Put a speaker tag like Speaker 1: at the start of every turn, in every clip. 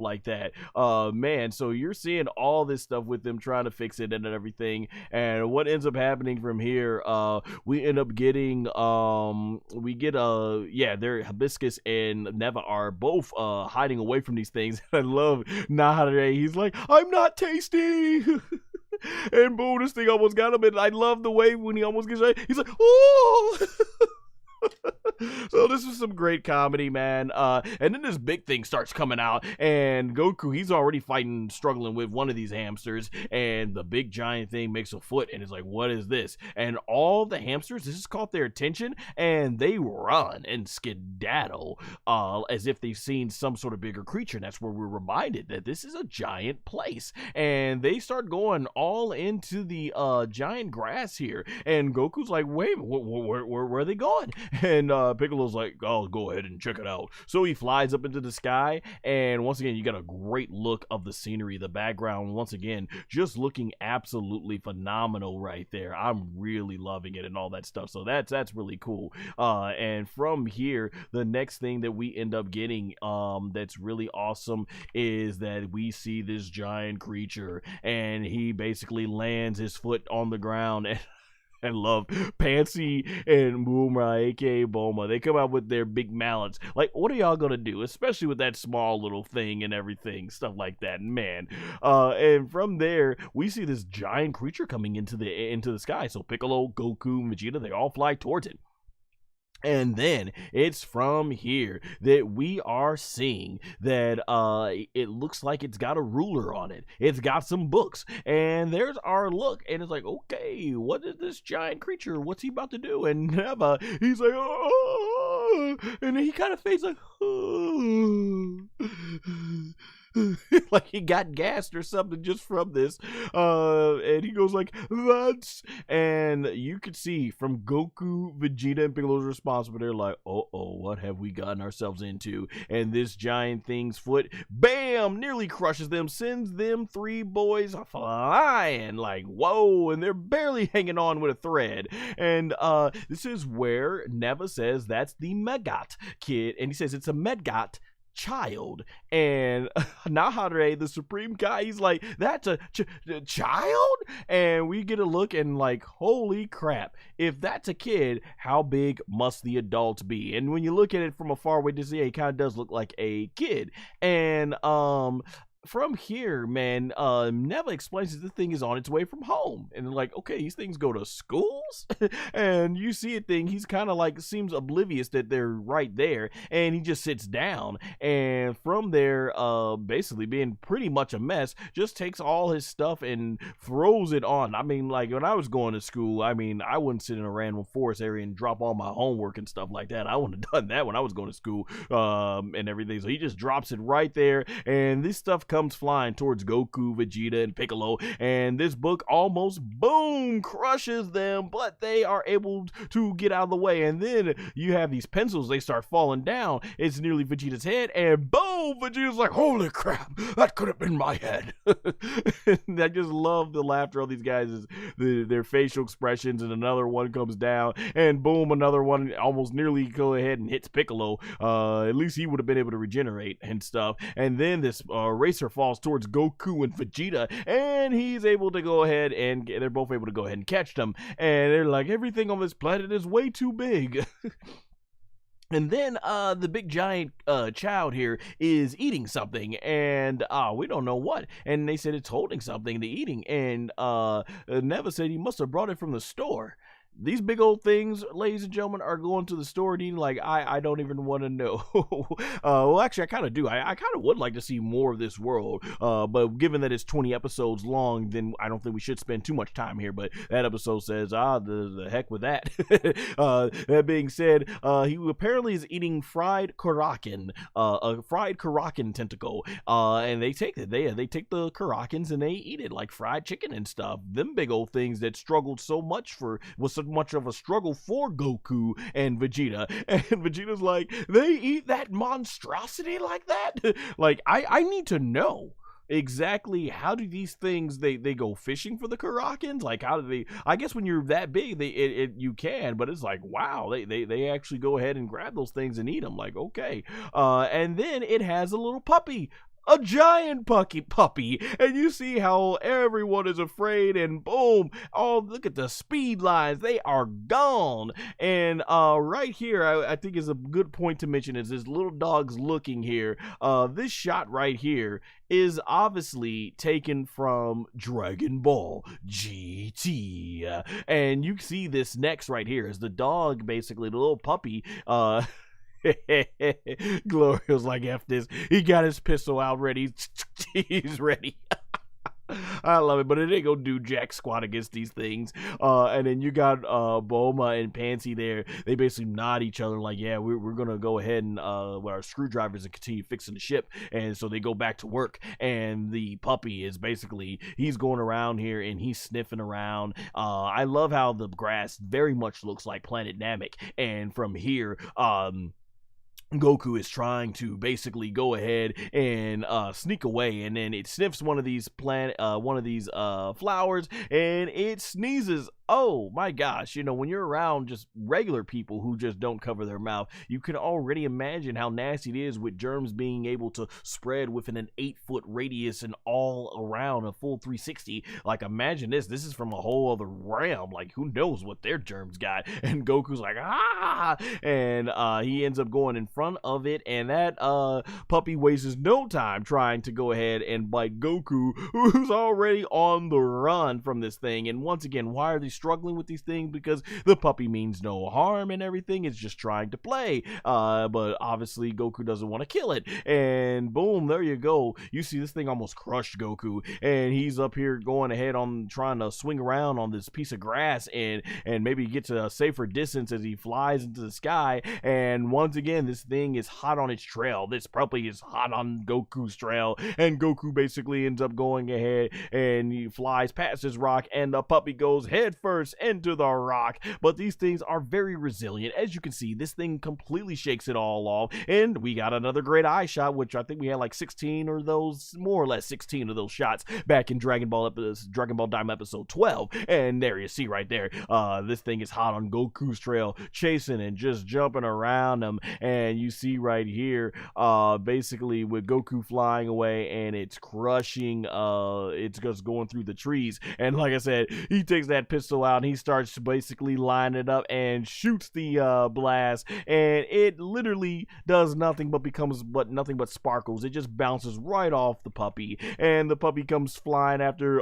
Speaker 1: like that. Man, so you're seeing all this stuff with them trying to fix it and everything. And what ends up happening from here, we end up getting we get yeah, they're Hibiscus and Neva are both hiding away from these things. I love nahare. He's like, I'm not tasty. And boom, this thing almost got him. And I love the way when he almost gets right, he's like, oh. So this was some great comedy, man. And then this big thing starts coming out, and Goku, he's already struggling with one of these hamsters, and the big giant thing makes a foot, and it's like, what is this? And all the hamsters, this has caught their attention, and they run and skedaddle, as if they've seen some sort of bigger creature. And that's where we're reminded that this is a giant place, and they start going all into the giant grass here, and Goku's like, wait, where are they going? And Piccolo's like, oh, go ahead and check it out. So he flies up into the sky, and once again, you got a great look of the scenery, the background, once again, just looking absolutely phenomenal right there. I'm really loving it and all that stuff. So that's really cool. And from here, the next thing that we end up getting that's really awesome is that we see this giant creature, and he basically lands his foot on the ground, and I love Pansy and Bulma, aka Bulma. They come out with their big mallets. Like, what are y'all gonna do? Especially with that small little thing and everything, stuff like that, man. And from there, we see this giant creature coming into the sky. So Piccolo, Goku, and Vegeta, they all fly towards it. And then it's from here that we are seeing that it looks like it's got a ruler on it. It's got some books, and there's our look, and it's like, okay, what is this giant creature? What's he about to do? And Neva, he's like, oh, and then he kind of fades like, oh. Like he got gassed or something just from this, and he goes like, that's, and you could see from Goku, Vegeta, and Piccolo's response, but they're like, oh, what have we gotten ourselves into? And this giant thing's foot, bam, nearly crushes them, sends them three boys flying, like, whoa, and they're barely hanging on with a thread. And this is where Neva says that's the Megat kid, and he says it's a Megat child, and Nahare, the supreme guy, he's like, that's a child? And we get a look, and like, holy crap, if that's a kid, how big must the adults be? And when you look at it from a far away distance, yeah, it kind of does look like a kid. And from here, man, Neva explains that this thing is on its way from home, and they're like, okay, these things go to schools. And you see a thing, he's kind of like, seems oblivious that they're right there, and he just sits down, and from there, basically being pretty much a mess, just takes all his stuff and throws it on. I mean, like, when I was going to school, I mean, I wouldn't sit in a random forest area and drop all my homework and stuff like that. I wouldn't have done that when I was going to school, and everything. So he just drops it right there, and this stuff comes flying towards Goku, Vegeta, and Piccolo, and this book almost, boom, crushes them, but they are able to get out of the way. And then you have these pencils, they start falling down. It's nearly Vegeta's head, and boom, Vegeta's like, holy crap, that could have been my head. I just love the laughter of these guys, their facial expressions. And another one comes down, and boom, another one almost nearly go ahead and hits Piccolo. At least he would have been able to regenerate and stuff. And then this racer falls towards Goku and Vegeta, and he's able to go ahead, and they're both able to go ahead and catch them. And they're like, everything on this planet is way too big. And then the big giant child here is eating something, and we don't know what. And they said it's holding something to eating, and Neva said he must have brought it from the store. These big old things, ladies and gentlemen, are going to the store and eating like, I don't even want to know. Well, actually, I kind of do. I kind of would like to see more of this world. But given that it's 20 episodes long, then I don't think we should spend too much time here. But that episode says, the heck with that. That being said, he apparently is eating fried Karakin, a fried Karakin tentacle. And they take it. They take the Karakins and they eat it like fried chicken and stuff. Them big old things that struggled so much was so much of a struggle for Goku and Vegeta. And Vegeta's like, they eat that monstrosity like that? Like, I need to know exactly how do these things, they go fishing for the Karakins? Like, how do they, I guess when you're that big, you can, but it's like, wow, they actually go ahead and grab those things and eat them. Like, okay. And then it has a little puppy a giant puppy, and you see how everyone is afraid, and boom, oh, look at the speed lines, they are gone. And right here, I think is a good point to mention is this little dog's looking here. This shot right here is obviously taken from Dragon Ball GT. And you see this next right here is the dog, basically the little puppy, Glorio's like, F this. He got his pistol out ready. He's ready. I love it, but it ain't gonna do jack squat against these things. And then you got Bulma and Panzy there. They basically nod each other like, yeah, we're gonna go ahead and with our screwdrivers and continue fixing the ship. And so they go back to work. And the puppy is basically, he's going around here and he's sniffing around. I love how the grass very much looks like Planet Namek. And from here, Goku is trying to basically go ahead and sneak away, and then it sniffs one of these flowers, and it sneezes. Oh my gosh, you know, when you're around just regular people who just don't cover their mouth, you can already imagine how nasty it is with germs being able to spread within an 8-foot radius and all around a full 360. Like, imagine this is from a whole other realm. Like, who knows what their germs got? And Goku's like, ah, and he ends up going in front of it, and that puppy wastes no time trying to go ahead and bite Goku, who's already on the run from this thing. And once again, why are these struggling with these things? Because the puppy means no harm and everything. It's just trying to play. But obviously Goku doesn't want to kill it. And boom, there you go. You see this thing almost crushed Goku. And he's up here going ahead on trying to swing around on this piece of grass and maybe get to a safer distance as he flies into the sky. And once again, this thing is hot on its trail. This puppy is hot on Goku's trail. And Goku basically ends up going ahead and he flies past this rock, and the puppy goes head first into the rock. But these things are very resilient. As you can see, this thing completely shakes it all off, and we got another great eye shot, which I think we had like 16 or those, more or less 16 of those shots back in Dragon Ball DAIMA episode 12. And there you see right there, this thing is hot on Goku's trail, chasing and just jumping around him. And you see right here, basically with Goku flying away, and it's crushing, it's just going through the trees. And like I said, he takes that pistol out and he starts basically lining it up and shoots the blast, and it literally does nothing but nothing but sparkles. It just bounces right off the puppy, and the puppy comes flying after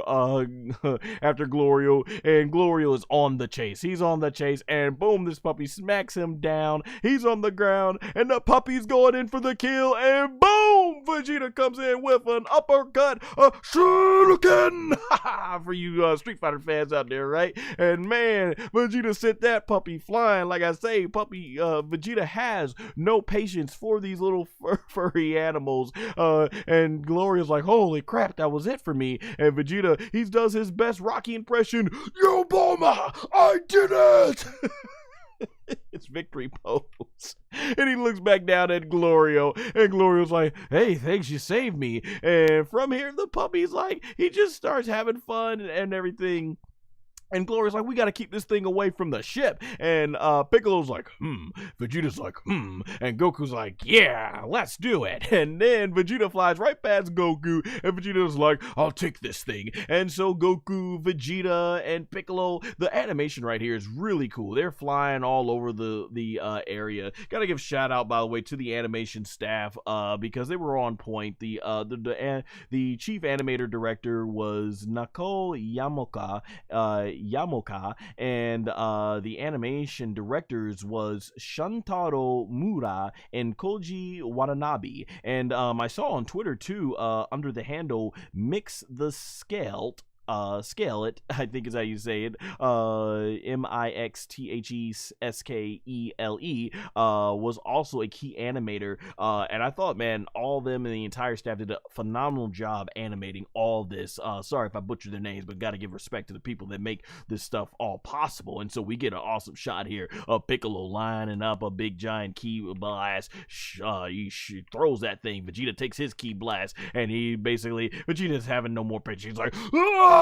Speaker 1: after Glorio, and Glorio is on the chase. He's on the chase, and boom, this puppy smacks him down. He's on the ground, and the puppy's going in for the kill, and boom, Vegeta comes in with an uppercut, a shuriken for you Street Fighter fans out there, right? And man, Vegeta sent that puppy flying. Like I say, Vegeta has no patience for these little furry animals. And Glorio's like, holy crap, that was it for me. And Vegeta, he does his best Rocky impression. Yo, Bulma, I did it! It's victory pose. And he looks back down at Glorio, and Glorio's like, hey, thanks, you saved me. And from here, the puppy's like, he just starts having fun and everything. And Glorio's like, we gotta keep this thing away from the ship. And Piccolo's like, Vegeta's like, and Goku's like, yeah, let's do it. And then Vegeta flies right past Goku, and Vegeta's like, I'll take this thing. And so Goku, Vegeta, and Piccolo, the animation right here is really cool. They're flying all over the area. Gotta give shout out, by the way, to the animation staff, because they were on point. The chief animator director was Nako Yamoka, and the animation directors was Shuntaro Mura and Koji Watanabe. And I saw on Twitter too, under the handle Mix the Scale, it, I think is how you say it, Mixtheskele, was also a key animator, and I thought, man, all of them and the entire staff did a phenomenal job animating all this. Sorry if I butchered their names, but gotta give respect to the people that make this stuff all possible. And so we get an awesome shot here of Piccolo lining up a big giant ki blast. He throws that thing. Vegeta takes his ki blast, and Vegeta's having no more patience. He's like, ah!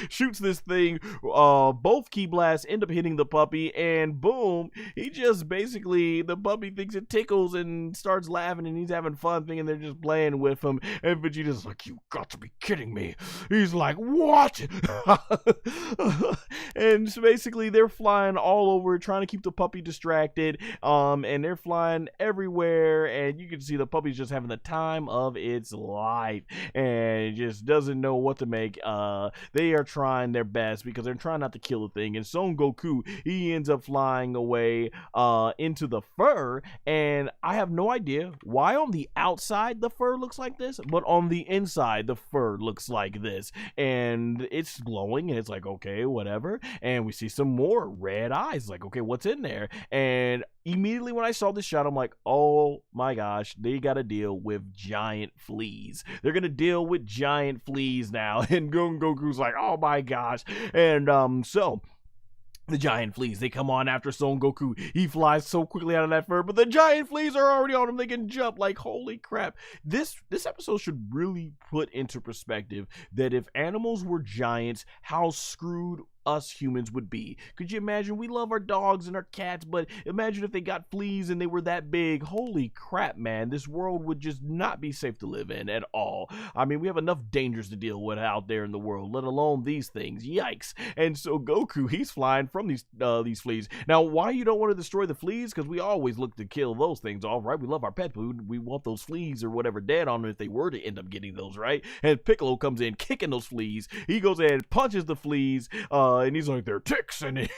Speaker 1: shoots this thing. Both ki blasts end up hitting the puppy, and boom, he just basically, the puppy thinks it tickles and starts laughing, and he's having fun thinking they're just playing with him. And Vegeta's like, you got to be kidding me. He's like, what? And so basically they're flying all over trying to keep the puppy distracted, and they're flying everywhere, and you can see the puppy's just having the time of its life and just doesn't know what to make. They are trying their best because they're trying not to kill the thing, and Son Goku, he ends up flying away into the fur, and I have no idea why on the outside the fur looks like this, but on the inside the fur looks like this, and it's glowing, and it's like, okay, whatever. And we see some more red eyes, like, okay, what's in there? And immediately when I saw this shot, I'm like, oh my gosh, they gotta deal with giant fleas. They're gonna deal with giant fleas now. And Goku's like, oh my gosh. And so the giant fleas, they come on after Son Goku. He flies so quickly out of that fur, but the giant fleas are already on him. They can jump. Like, holy crap. This episode should really put into perspective that if animals were giants, how screwed us humans would be. Could you imagine? We love our dogs and our cats, but imagine if they got fleas and they were that big. Holy crap, man. This world would just not be safe to live in at all. I mean, we have enough dangers to deal with out there in the world, let alone these things. Yikes. And so Goku, he's flying from these fleas. Now, why you don't want to destroy the fleas? Because we always look to kill those things off, right? We love our pet food. We want those fleas or whatever dead on them if they were to end up getting those, right? And Piccolo comes in kicking those fleas. He goes in and punches the fleas, and he's like, they're ticks, and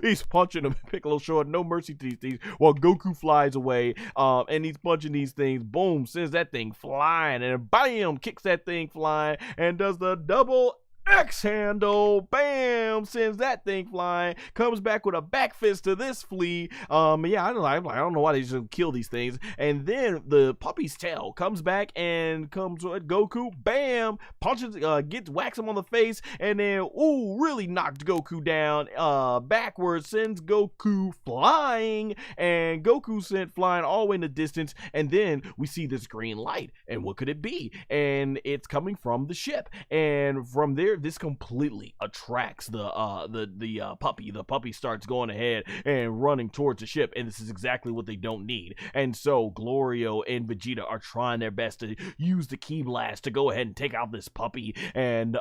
Speaker 1: he's punching them. Piccolo showing no mercy to these things while Goku flies away, and he's punching these things. Boom, sends that thing flying, and bam, kicks that thing flying, and does the double X handle, bam, sends that thing flying, comes back with a back fist to this flea. Yeah, I don't know why they just kill these things. And then the puppy's tail comes back and comes with Goku, bam, punches, whacks him on the face, and then, ooh, really knocked Goku down, backwards, sends Goku flying, and Goku sent flying all the way in the distance. And then we see this green light, and what could it be? And it's coming from the ship, and from there, this completely attracts the puppy. The puppy starts going ahead and running towards the ship, and this is exactly what they don't need. And so Glorio and Vegeta are trying their best to use the ki blast to go ahead and take out this puppy, and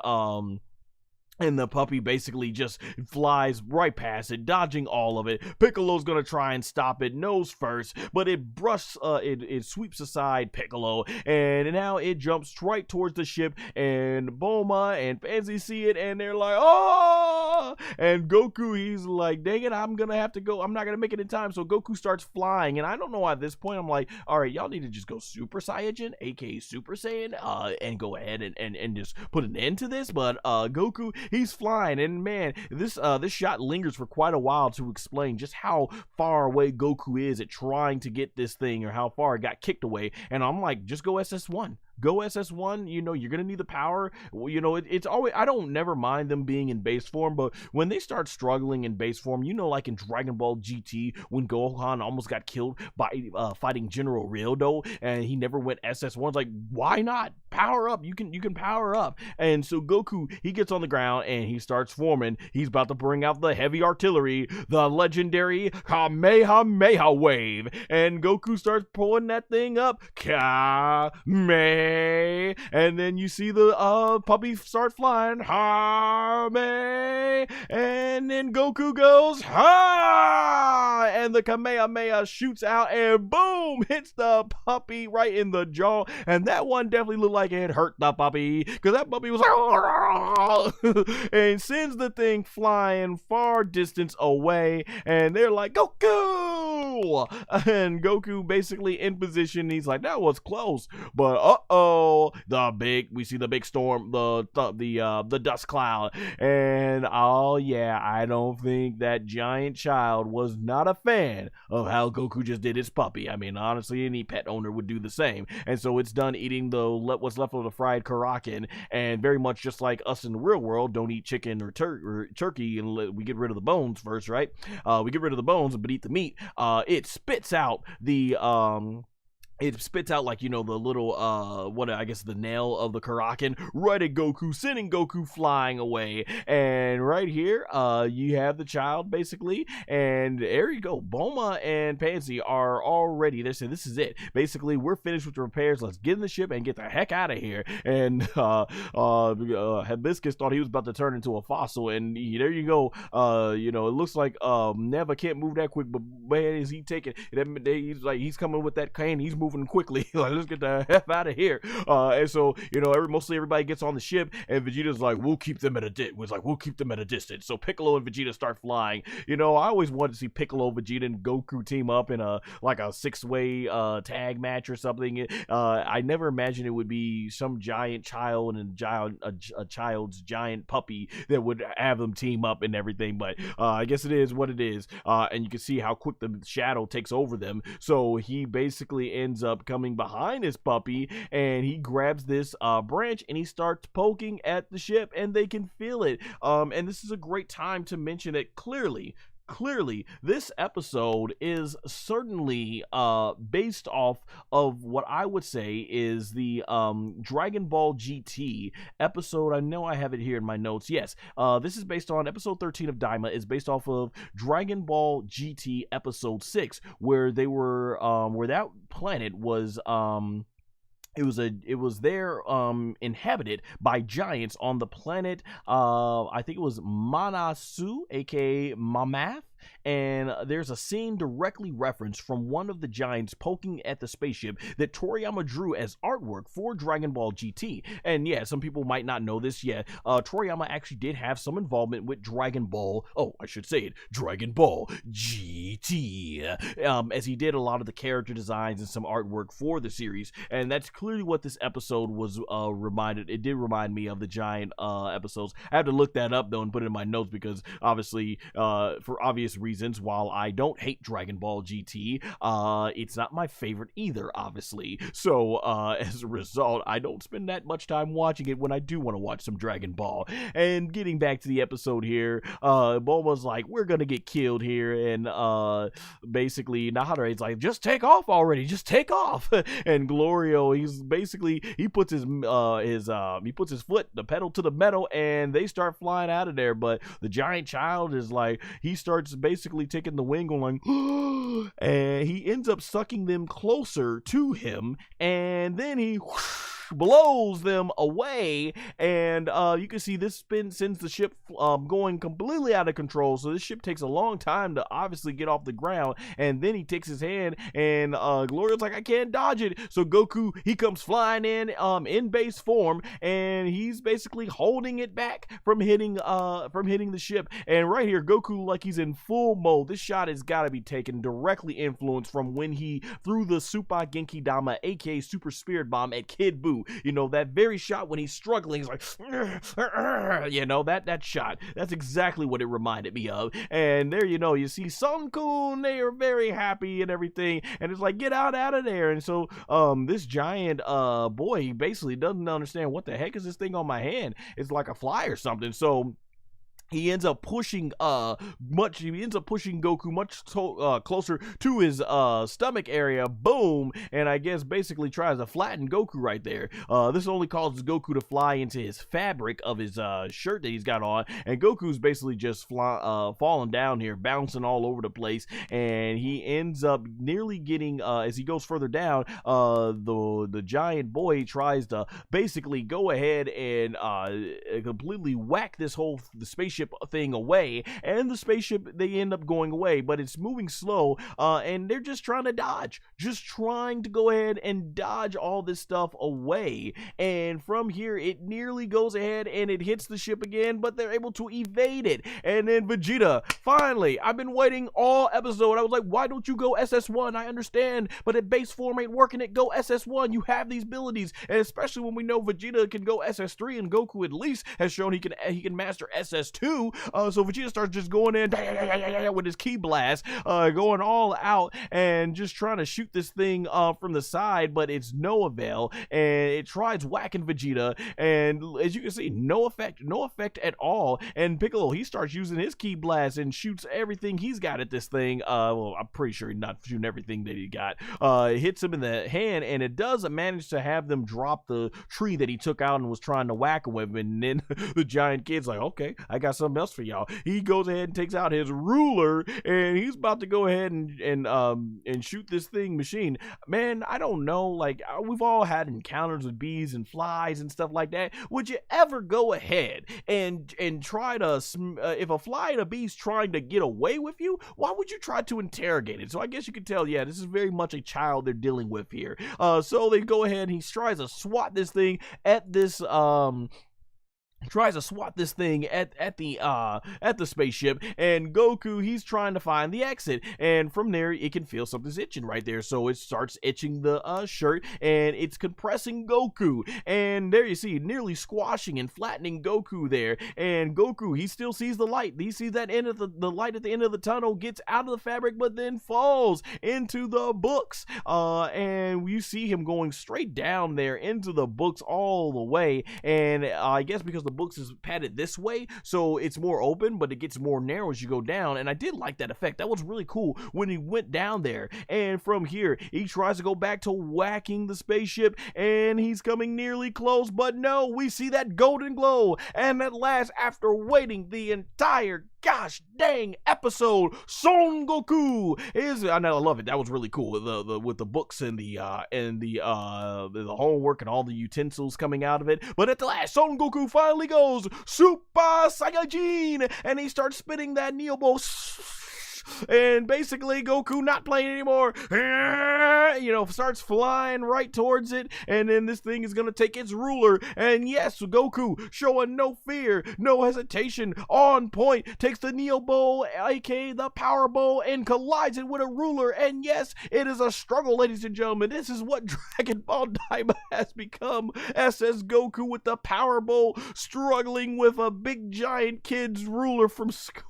Speaker 1: the puppy basically just flies right past it, dodging all of it. Piccolo's gonna try and stop it nose first, but it it sweeps aside Piccolo, and now it jumps right towards the ship, and Bulma and Panzy see it, and they're like, oh! And Goku, he's like, dang it, I'm gonna have to go. I'm not gonna make it in time. So Goku starts flying, and I don't know why at this point I'm like, all right, y'all need to just go Super Saiyajin, aka Super Saiyan, and go ahead and just put an end to this. But Goku, he's flying, and man, this shot lingers for quite a while to explain just how far away Goku is at trying to get this thing, or how far it got kicked away. And I'm like, just go SS1. Go SS1, you know, you're gonna need the power. You know, it's always, I don't never mind them being in base form, but when they start struggling in base form, you know, like in Dragon Ball GT, when Gohan almost got killed by fighting General Ryodo, and he never went SS1. It's like, why not? Power up. You can power up. And so Goku, he gets on the ground and he starts forming. He's about to bring out the heavy artillery, the legendary Kamehameha wave, and Goku starts pulling that thing up. Kamehameha. And then you see the puppy start flying, and then Goku goes, ha, and the Kamehameha shoots out, and boom, hits the puppy right in the jaw. And that one definitely looked like it hurt the puppy, because that puppy was like, and sends the thing flying far distance away, and they're like, Goku! And Goku basically in position, he's like, that was close, but we see the big storm, the dust cloud, and oh yeah, I don't think that giant child was not a fan of how Goku just did his puppy. I mean, honestly, any pet owner would do the same. And so it's done eating what's left of the fried Karakin, and very much just like us in the real world, don't eat chicken or turkey, and we get rid of the bones first, right? We get rid of the bones but eat the meat. It spits out the it spits out, like, you know, the little what, I guess, the nail of the Karakin right at Goku, sending Goku flying away. And right here you have the child, basically, and there you go. Bulma and Panzy are already, they said, this is it, basically, we're finished with the repairs, let's get in the ship and get the heck out of here. And Hibiscus thought he was about to turn into a fossil, and there you go. You know, it looks like Neva can't move that quick, but man, is he taking, he's like, he's coming with that cane, he's moving quickly. Like, let's get the F out of here. And so, you know, mostly everybody gets on the ship, and Vegeta's like, we'll keep them at a distance. So Piccolo and Vegeta start flying. You know, I always wanted to see Piccolo, Vegeta, and Goku team up in a 6-way tag match or something. I never imagined it would be some giant child and a child's giant puppy that would have them team up and everything, but I guess it is what it is. And you can see how quick the shadow takes over them. So he basically ends up coming behind his puppy, and he grabs this branch and he starts poking at the ship, and they can feel it. And this is a great time to mention that clearly this episode is certainly based off of what I would say is the Dragon Ball GT episode. I know I have it here in my notes. Yes, this is based on episode 13 of Daima, is based off of Dragon Ball GT episode 6, where they were where that planet was it was there inhabited by giants on the planet, I think it was Manasu, aka Mamath. And there's a scene directly referenced from one of the giants poking at the spaceship that Toriyama drew as artwork for Dragon Ball GT. And yeah, some people might not know this yet. Toriyama actually did have some involvement with Dragon Ball, Dragon Ball GT, as he did a lot of the character designs and some artwork for the series. And that's clearly what this episode was it did remind me of the giant episodes. I have to look that up though and put it in my notes, because obviously for obvious reasons, while I don't hate Dragon Ball GT, it's not my favorite either, obviously. So as a result, I don't spend that much time watching it when I do want to watch some Dragon Ball. And getting back to the episode here, Bulma's like, we're gonna get killed here, and basically Nahare's like, just take off already, just take off. And Glorio, he puts his foot, the pedal to the metal, and they start flying out of there. But the giant child is like, he starts basically taking the wing, going like, and he ends up sucking them closer to him, and then he blows them away. And you can see this spin sends the ship going completely out of control. So this ship takes a long time to obviously get off the ground, and then he takes his hand, and Glorio's like, I can't dodge it. So Goku, he comes flying in base form, and he's basically holding it back from hitting the ship. And right here, Goku, like, he's in full mode. This shot has got to be taken directly influenced from when he threw the Super Genki Dama, aka Super Spirit Bomb, at Kid Buu. You know, that very shot when he's struggling, he's like, you know, that shot. That's exactly what it reminded me of. And there, you know, you see Son Goku, they are very happy and everything, and it's like, get out of there. And so this giant boy, he basically doesn't understand, what the heck is this thing on my hand? It's like a fly or something. So he ends up pushing Goku much closer to his stomach area. Boom. And I guess basically tries to flatten Goku right there. This only causes Goku to fly into his fabric of his shirt that he's got on, and Goku's basically just falling down here, bouncing all over the place. And he ends up nearly getting, as he goes further down, the giant boy tries to basically go ahead and completely whack the spaceship thing away, and the spaceship, they end up going away, but it's moving slow, and they're just trying to go ahead and dodge all this stuff away. And from here, it nearly goes ahead and it hits the ship again, but they're able to evade it. And then Vegeta, finally, I've been waiting all episode. I was like, why don't you go SS1? I understand, but at base form ain't working it. Go SS1. You have these abilities, and especially when we know Vegeta can go SS3, and Goku at least has shown he can master SS2. do. So Vegeta starts just going in with his ki blast, going all out and just trying to shoot this thing from the side, but it's no avail, and it tries whacking Vegeta, and as you can see, no effect at all. And Piccolo, he starts using his ki blast and shoots everything he's got at this thing. Well, I'm pretty sure he's not shooting everything that he got. Hits him in the hand, and it does manage to have them drop the tree that he took out and was trying to whack him with. And then the giant kid's like, okay, I got something else for y'all. He goes ahead and takes out his ruler, and he's about to go ahead and shoot this thing machine. Man, I don't know, like, we've all had encounters with bees and flies and stuff like that. Would you ever go ahead and try to if a fly and a bee's trying to get away with you, why would you try to interrogate it? So I guess you can tell, yeah, this is very much a child they're dealing with here. So they go ahead and he tries to swat this thing at this at the spaceship, and Goku, he's trying to find the exit, and from there it can feel something's itching right there, so it starts itching the shirt, and it's compressing Goku, and there you see nearly squashing and flattening Goku there. And Goku, he still sees the light. He sees that end of the light at the end of the tunnel, gets out of the fabric, but then falls into the books, and you see him going straight down there into the books all the way. And I guess because the books is padded this way, so it's more open, but it gets more narrow as you go down. And I did like that effect. That was really cool when he went down there. And from here, he tries to go back to whacking the spaceship, and he's coming nearly close, but no, we see that golden glow. And at last, after waiting the entire gosh dang episode, Son Goku is, I love it. That was really cool with the books and the homework and all the utensils coming out of it. But at the last, Son Goku finally goes Super Saiyajin, and he starts spitting that Neo Ball. And basically Goku not playing anymore, starts flying right towards it, and then this thing is gonna take its ruler, and yes, Goku, showing no fear, no hesitation, on point, takes the Neo Bowl, aka the Power Bowl, and collides it with a ruler. And yes, it is a struggle, ladies and gentlemen. This is what Dragon Ball DAIMA has become. SS Goku with the Power Bowl, struggling with a big giant kid's ruler from school.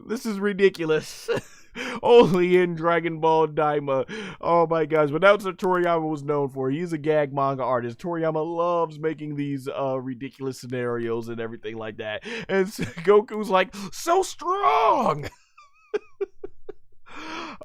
Speaker 1: This is ridiculous. Only in Dragon Ball DAIMA. Oh my gosh, but that's what Toriyama was known for. He's a gag manga artist. Toriyama loves making these ridiculous scenarios and everything like that. And Goku's like, so strong!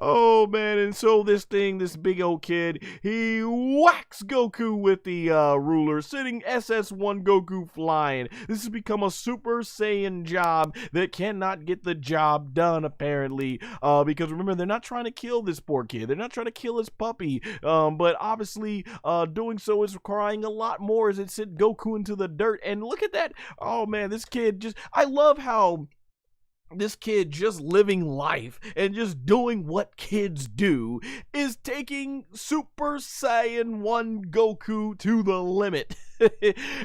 Speaker 1: Oh man, and so this big old kid, he whacks Goku with the ruler, sending SS1 Goku flying. This has become a Super Saiyan job that cannot get the job done, apparently, because remember, they're not trying to kill this poor kid. They're not trying to kill his puppy, but obviously doing so is requiring a lot more as it sent Goku into the dirt. And look at that. Oh man, this kid just, I love how this kid just living life and just doing what kids do is taking Super Saiyan 1 Goku to the limit.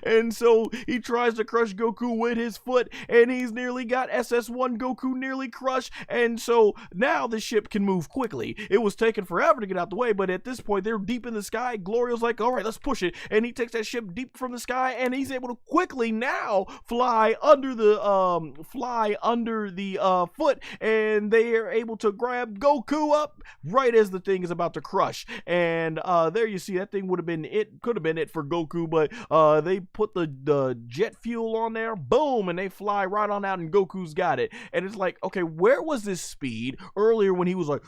Speaker 1: And so he tries to crush Goku with his foot, and he's nearly got SS1 Goku nearly crushed. And so now the ship can move quickly. It was taking forever to get out the way, but at this point they're deep in the sky. Glorio's like, all right, let's push it, and he takes that ship deep from the sky, and he's able to quickly now fly under the foot, and they are able to grab Goku up right as the thing is about to crush. And there you see, that thing could have been it for Goku, but they put the jet fuel on there, boom, and they fly right on out, and Goku's got it. And it's like, okay, where was this speed earlier when he was like,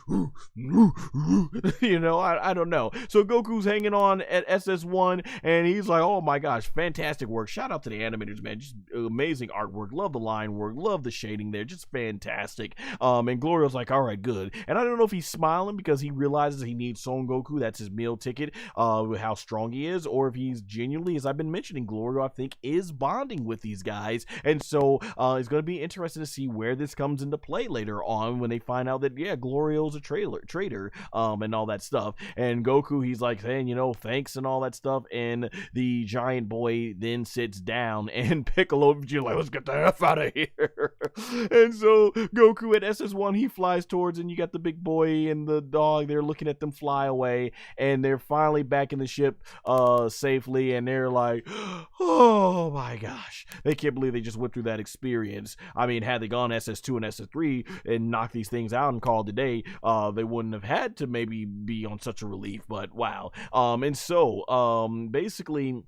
Speaker 1: I don't know. So Goku's hanging on at SS1, and he's like, oh my gosh, fantastic work. Shout out to the animators, man. Just amazing artwork. Love the line work. Love the shading there. Just fantastic. And Glorio's like, all right, good. And I don't know if he's smiling because he realizes he needs Son Goku. That's his meal ticket, with how strong he is, or if he's genuinely, as I've been mentioning, Glorio, I think, is bonding with these guys. And so it's going to be interesting to see where this comes into play later on when they find out that, yeah, Glorio's a traitor, and all that stuff. And Goku, he's like saying, thanks and all that stuff. And the giant boy then sits down, and Piccolo, you're like, let's get the F out of here. And so Goku at SS1, he flies towards, and you got the big boy and the dog, they're looking at them fly away, and they're finally back in the ship safely, and they're like, oh my gosh, they can't believe they just went through that experience. I mean, had they gone SS2 and SS3 and knocked these things out and called it a day, they wouldn't have had to maybe be on such a relief. But wow. And so basically,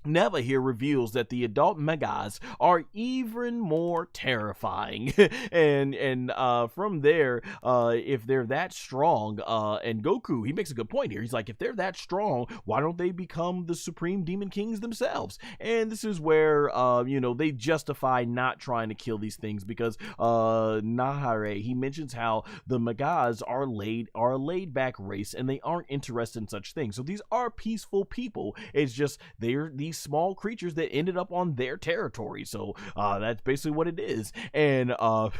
Speaker 1: Neva here reveals that the adult Megas are even more terrifying, and from there, if they're that strong, and Goku, he makes a good point here. He's like, if they're that strong, why don't they become the Supreme Demon Kings themselves? And this is where they justify not trying to kill these things because Nahare, he mentions how the Megas are a laid back race and they aren't interested in such things. So these are peaceful people. It's just they're these small creatures that ended up on their territory. So that's basically what it is. And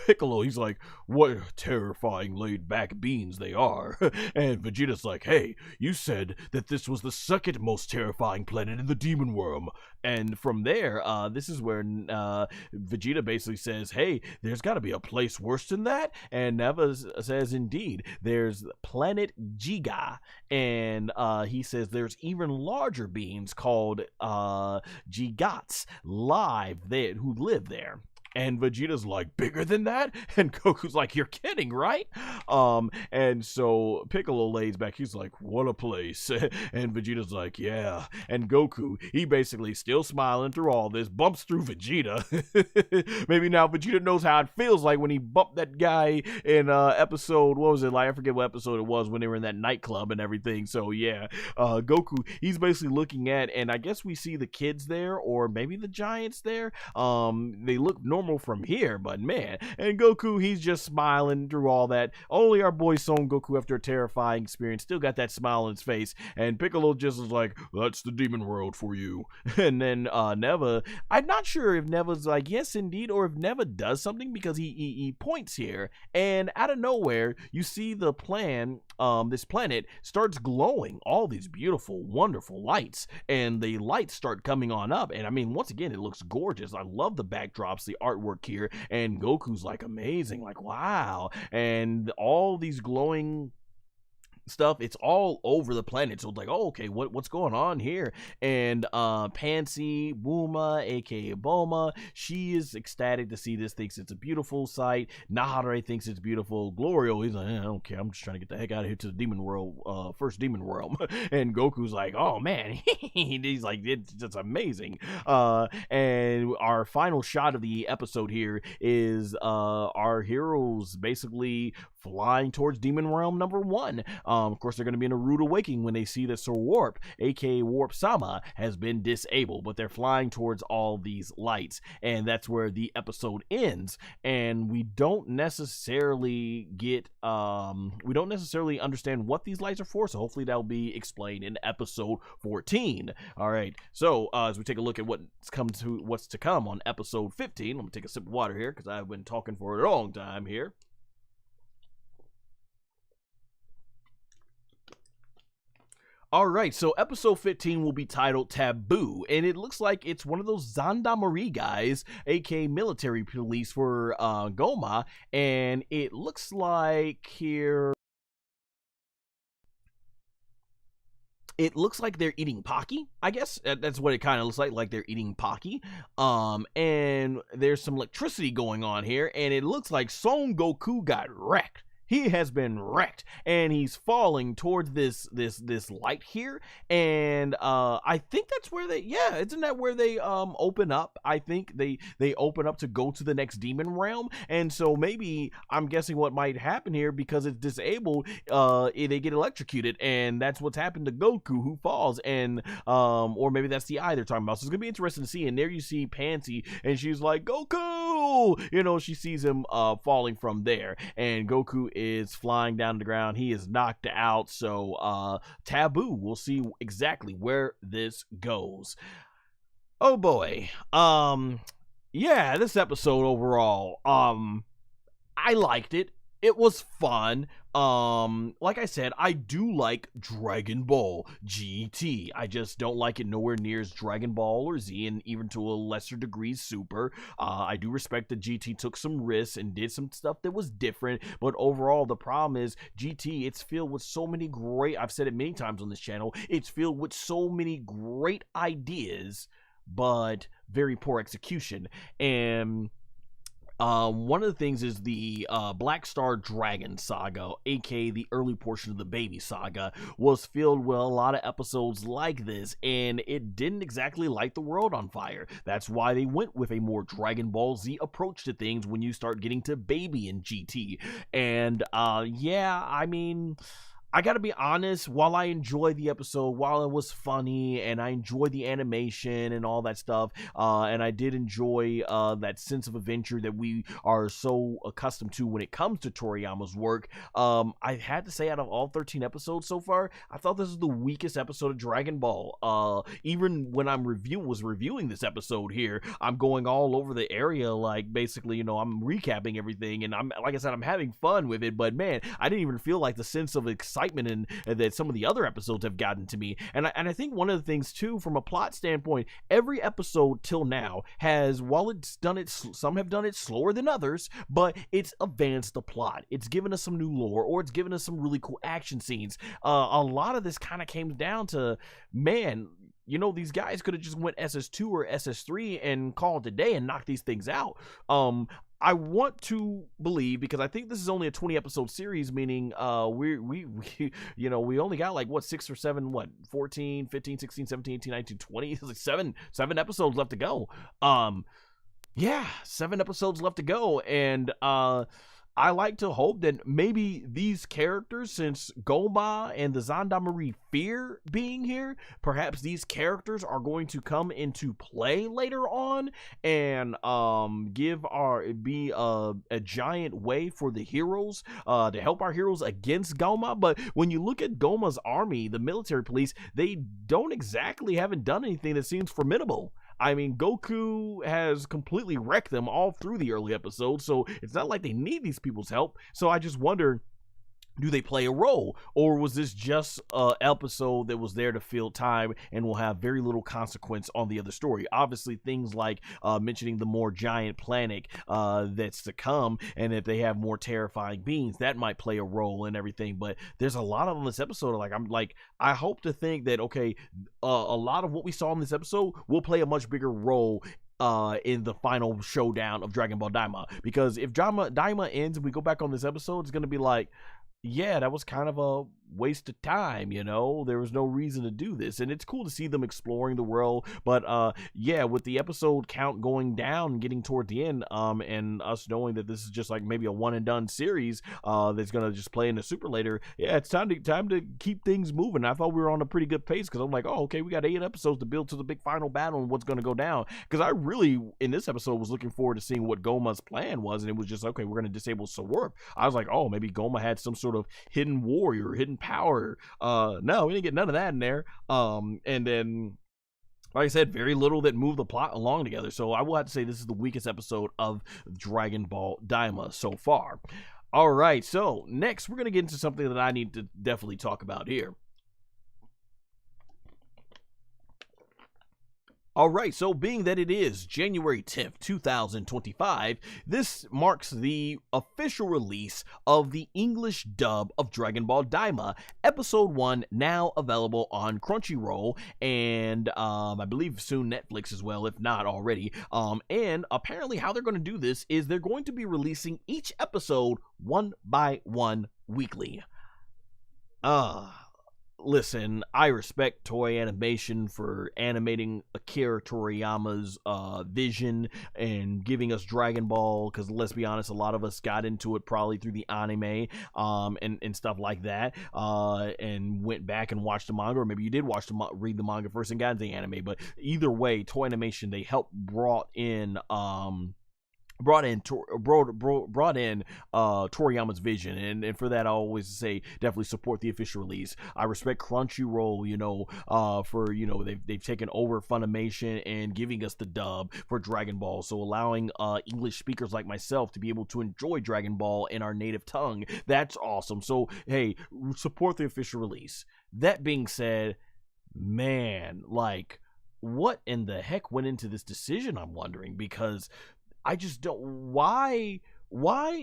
Speaker 1: Piccolo, he's like, what terrifying laid back beings they are. And Vegeta's like, hey, you said that this was the second most terrifying planet in the demon realm. And from there, this is where Vegeta basically says, hey, there's got to be a place worse than that. And Neva says, indeed, there's planet Giga. And he says there's even larger beings called Gigats who live there. And Vegeta's like, bigger than that? And Goku's like, you're kidding, right? And so Piccolo lays back. He's like, what a place. And Vegeta's like, yeah. And Goku, he basically still smiling through all this, bumps through Vegeta. Maybe now Vegeta knows how it feels like when he bumped that guy in episode, what was it? Like, I forget what episode it was when they were in that nightclub and everything. So yeah, Goku, he's basically looking at, and I guess we see the kids there, or maybe the giants there. They look normal from here, but man, and Goku, he's just smiling through all that. Only our boy Son Goku, after a terrifying experience, still got that smile on his face, and Piccolo just is like, that's the demon world for you. And then Neva, I'm not sure if Neva's like, yes indeed, or if Neva does something, because he points here, and out of nowhere, you see the this planet starts glowing, all these beautiful, wonderful lights, and the lights start coming on up, and I mean, once again, it looks gorgeous. I love the backdrops, the artwork here, and Goku's like amazing, like wow, and all these glowing stuff, it's all over the planet. So it's like, oh, okay, what's going on here? And Pansy, Bulma, aka Bulma, she is ecstatic to see this, thinks it's a beautiful sight. Nahare thinks it's beautiful. Glorio, he's like, I don't care, I'm just trying to get the heck out of here to the demon world, first demon realm. And Goku's like, oh man, he's like, it's amazing. And our final shot of the episode here is our heroes basically flying towards Demon Realm number 1. Of course, they're going to be in a rude awakening when they see that Sir Warp, aka Warp Sama, has been disabled, but they're flying towards all these lights, and that's where the episode ends. And we don't necessarily understand what these lights are for, so hopefully that'll be explained in episode 14. All right, so as we take a look at what's to come on episode 15, let me take a sip of water here because I've been talking for a long time here. Alright, so episode 15 will be titled Taboo, and it looks like it's one of those Gendarmerie guys, aka military police for Gomah, and it looks like here... It looks like they're eating Pocky, I guess. That's what it kind of looks like they're eating Pocky. And there's some electricity going on here, and it looks like Son Goku got wrecked. He has been wrecked, and he's falling towards this light here, and I think that's where isn't that where they open up? I think they open up to go to the next demon realm, and so maybe I'm guessing what might happen here, because it's disabled, they get electrocuted, and that's what's happened to Goku, who falls, and or maybe that's the eye they're talking about. So it's gonna be interesting to see. And there you see Pansy, and she's like, Goku, she sees him falling from there, and Goku is flying down to the ground. He is knocked out. So Taboo, we'll see exactly where this goes. Oh boy. Yeah, this episode overall, I liked it. It was fun. Like I said, I do like Dragon Ball GT. I just don't like it nowhere near as Dragon Ball or Z, and even to a lesser degree Super. I do respect that GT took some risks and did some stuff that was different, but overall the problem is GT, it's filled with so many great, I've said it many times on this channel, it's filled with so many great ideas, but very poor execution. And one of the things is the Black Star Dragon saga, aka the early portion of the Baby saga, was filled with a lot of episodes like this, and it didn't exactly light the world on fire. That's why they went with a more Dragon Ball Z approach to things when you start getting to Baby and GT. And yeah, I mean, I gotta be honest, while I enjoyed the episode, while it was funny, and I enjoyed the animation and all that stuff, and I did enjoy that sense of adventure that we are so accustomed to when it comes to Toriyama's work, I had to say out of all 13 episodes so far, I thought this was the weakest episode of Dragon Ball. Even when I'm reviewing this episode here, I'm going all over the area, like basically, you know, I'm recapping everything, and I'm, like I said, I'm having fun with it, but man, I didn't even feel like the sense of excitement and that some of the other episodes have gotten to me. And I think one of the things too, from a plot standpoint, every episode till now has, while it's done it, some have done it slower than others, but it's advanced the plot. It's given us some new lore, or it's given us some really cool action scenes. A lot of this kind of came down to, man, you know, these guys could have just went SS2 or SS3 and called it a day and knocked these things out. I want to believe, because I think this is only a 20 episode series, meaning we you know, we only got like what 6 or 7, what 14, 15, 16, 17, 18, 19, 20, it's like seven episodes left to go. Yeah, 7 episodes left to go, and I like to hope that maybe these characters, since Gomah and the Zandamarri fear being here, perhaps these characters are going to come into play later on and be a giant way for the heroes to help our heroes against Gomah. But when you look at Gomah's army, the military police, they haven't done anything that seems formidable. I mean, Goku has completely wrecked them all through the early episodes, so it's not like they need these people's help. So I just wonder, do they play a role, or was this just an episode that was there to fill time and will have very little consequence on the other story? Obviously, things like mentioning the more giant planet that's to come, and if they have more terrifying beings, that might play a role in everything. But there's a lot of them in this episode. I hope to think that, okay, a lot of what we saw in this episode will play a much bigger role in the final showdown of Dragon Ball Daima. Because if Daima ends and we go back on this episode, it's going to be like, yeah, that was kind of a waste of time, you know. There was no reason to do this, and it's cool to see them exploring the world. But yeah, with the episode count going down and getting toward the end, and us knowing that this is just like maybe a one and done series that's gonna just play in the Super later, yeah, it's time to keep things moving. I thought we were on a pretty good pace, because I'm like, oh, okay, we got 8 episodes to build to the big final battle and what's gonna go down. Because I really, in this episode, was looking forward to seeing what Gomah's plan was, and it was just, okay, we're gonna disable Swerve. I was like, oh, maybe Gomah had some sort of hidden warrior, hidden power. No, we didn't get none of that in there. And then, like I said, very little that moved the plot along together. So I will have to say this is the weakest episode of Dragon Ball Daima so far. All right, so next we're going to get into something that I need to definitely talk about here. All right, so being that it is January 10th, 2025, this marks the official release of the English dub of Dragon Ball Daima, Episode 1, now available on Crunchyroll, and I believe soon Netflix as well, if not already. And apparently how they're going to do this is they're going to be releasing each episode one by one weekly. Listen, I respect Toei Animation for animating Akira Toriyama's vision and giving us Dragon Ball, because let's be honest, a lot of us got into it probably through the anime and stuff like that, and went back and watched the manga, or maybe you did read the manga first and got into the anime. But either way, Toei Animation, they helped brought in brought in Toriyama's vision, and for that I always say definitely support the official release. I respect Crunchyroll, for they've taken over Funimation and giving us the dub for Dragon Ball, so allowing English speakers like myself to be able to enjoy Dragon Ball in our native tongue. That's awesome. So hey, support the official release. That being said, man, like, what in the heck went into this decision, I'm wondering, because I just don't. Why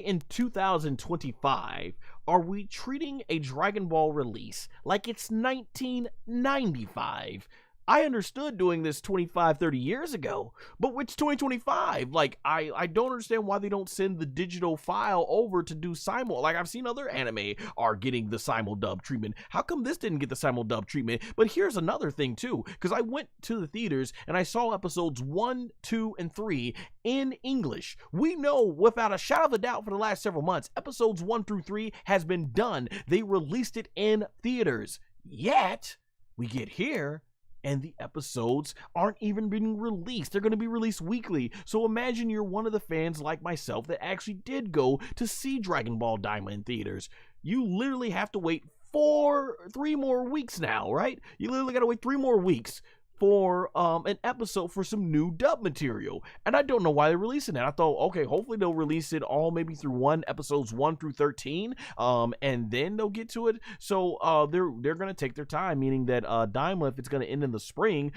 Speaker 1: in 2025 are we treating a Dragon Ball release like it's 1995? I understood doing this 25, 30 years ago, but it's 2025. Like, I don't understand why they don't send the digital file over to do simul. Like, I've seen other anime are getting the simul dub treatment. How come this didn't get the simul dub treatment? But here's another thing too, because I went to the theaters and I saw episodes 1, 2, and 3 in English. We know without a shadow of a doubt for the last several months, episodes 1 through 3 has been done. They released it in theaters. Yet, we get here and the episodes aren't even being released. They're going to be released weekly. So imagine you're one of the fans like myself that actually did go to see Dragon Ball DAIMA in theaters. You literally have to wait 3 more weeks now, right? You literally got to wait 3 more weeks for an episode for some new dub material, and I don't know why they're releasing it. I thought, okay, hopefully they'll release it all maybe through episodes 1 through 13, and then they'll get to it. So they're gonna take their time, meaning that Daima, if it's gonna end in the spring,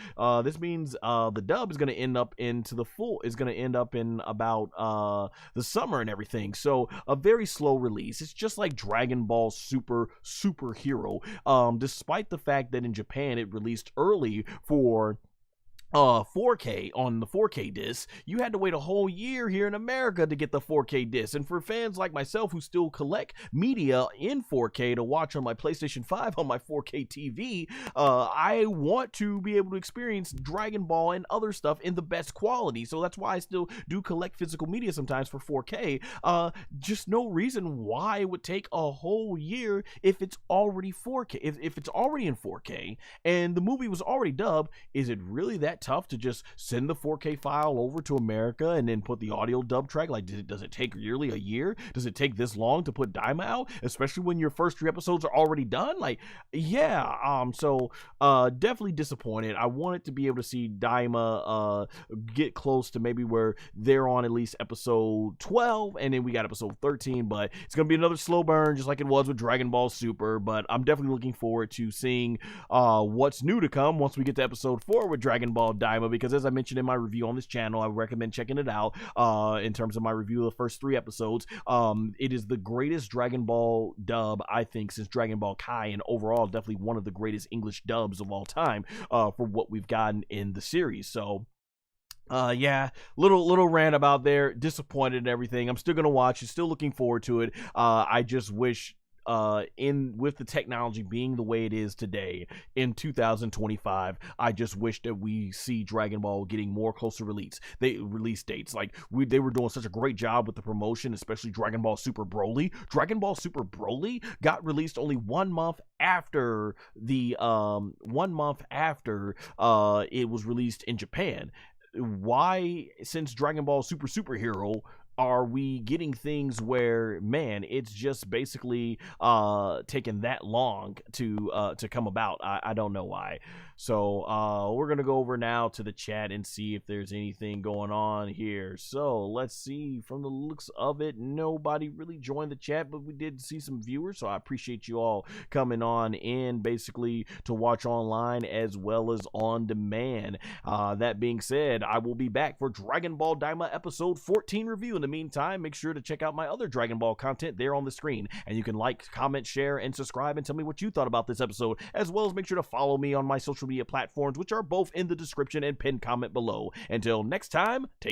Speaker 1: this means the dub is gonna end up in about the summer and everything. So a very slow release. It's just like Dragon Ball Superhero. Despite the fact that in Japan it released early for 4K on the 4K disc, you had to wait a whole year here in America to get the 4K disc. And for fans like myself who still collect media in 4K to watch on my PlayStation 5 on my 4K TV, I want to be able to experience Dragon Ball and other stuff in the best quality. So that's why I still do collect physical media sometimes for 4K. Just no reason why it would take a whole year if it's already 4K. If it's already in 4K and the movie was already dubbed, is it really that tough to just send the 4K file over to America and then put the audio dub track? Like, does it take nearly a year? Does it take this long to put Daima out, especially when your first 3 episodes are already done? Like, yeah. So definitely disappointed. I wanted to be able to see Daima get close to maybe where they're on at least episode 12, and then we got episode 13, but it's gonna be another slow burn just like it was with Dragon Ball Super. But I'm definitely looking forward to seeing what's new to come once we get to episode 4 with Dragon Ball DAIMA, because as I mentioned in my review on this channel, I recommend checking it out. In terms of my review of the first 3 episodes, it is the greatest Dragon Ball dub, I think, since Dragon Ball Kai, and overall definitely one of the greatest English dubs of all time for what we've gotten in the series. So yeah, little rant about there, disappointed and everything. I'm still gonna watch it, still looking forward to it. I just wish with the technology being the way it is today in 2025, I just wish that we see Dragon Ball getting more closer release dates. Like, they were doing such a great job with the promotion, especially Dragon Ball Super Broly. Dragon Ball Super Broly got released only 1 month after it was released in Japan. Why, since Dragon Ball Superhero, are we getting things where, man, it's just basically taken that long to come about? I don't know why. So we're gonna go over now to the chat and see if there's anything going on here. So let's see. From the looks of it, nobody really joined the chat, but we did see some viewers, so I appreciate you all coming on in basically to watch online as well as on demand. That being said, I will be back for Dragon Ball DAIMA episode 14 review. In the meantime, make sure to check out my other Dragon Ball content there on the screen, and you can like, comment, share, and subscribe and tell me what you thought about this episode, as well as make sure to follow me on my social media platforms, which are both in the description and pinned comment below. Until next time, take